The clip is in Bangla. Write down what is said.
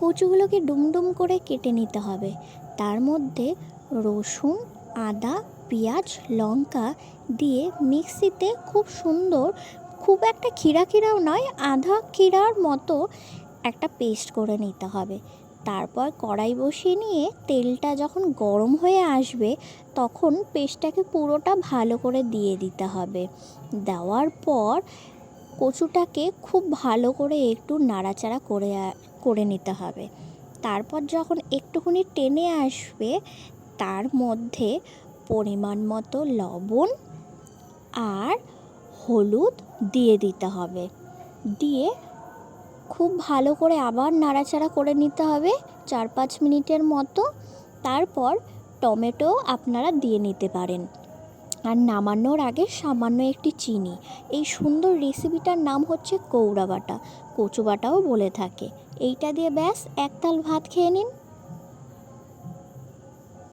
কচুগুলোকে ডুমডুম করে কেটে নিতে হবে। তার মধ্যে রসুন, আদা, পেঁয়াজ, লঙ্কা দিয়ে মিক্সিতে খুব সুন্দর, খুব একটা ক্ষীরাও নয়, আধা ক্ষীরার মতো একটা পেস্ট করে নিতে হবে। তারপর কড়াই বসিয়ে নিয়ে তেলটা যখন গরম হয়ে আসবে তখন পেস্টটাকে পুরোটা ভালো করে দিয়ে দিতে হবে। দেওয়ার পর কচুটাকে খুব ভালো করে একটু নাড়াচাড়া করে নিতে হবে। তারপর যখন একটুখানি টেনে আসবে তার মধ্যে পরিমাণ মতো লবণ আর হলুদ দিয়ে দিতে হবে। দিয়ে খুব ভালো করে আবার নাড়াচাড়া করে নিতে হবে 4-5 মিনিটের মতো। তারপর টমেটো আপনারা দিয়ে নিতে পারেন। আর নামানোর আগে সামান্য একটি চিনি। এই সুন্দর রেসিপিটার নাম হচ্ছে কৌড়া বাটা, কচু বাটাও বলে থাকে। এইটা দিয়ে ব্যাস এক থাল ভাত খেয়ে নিন।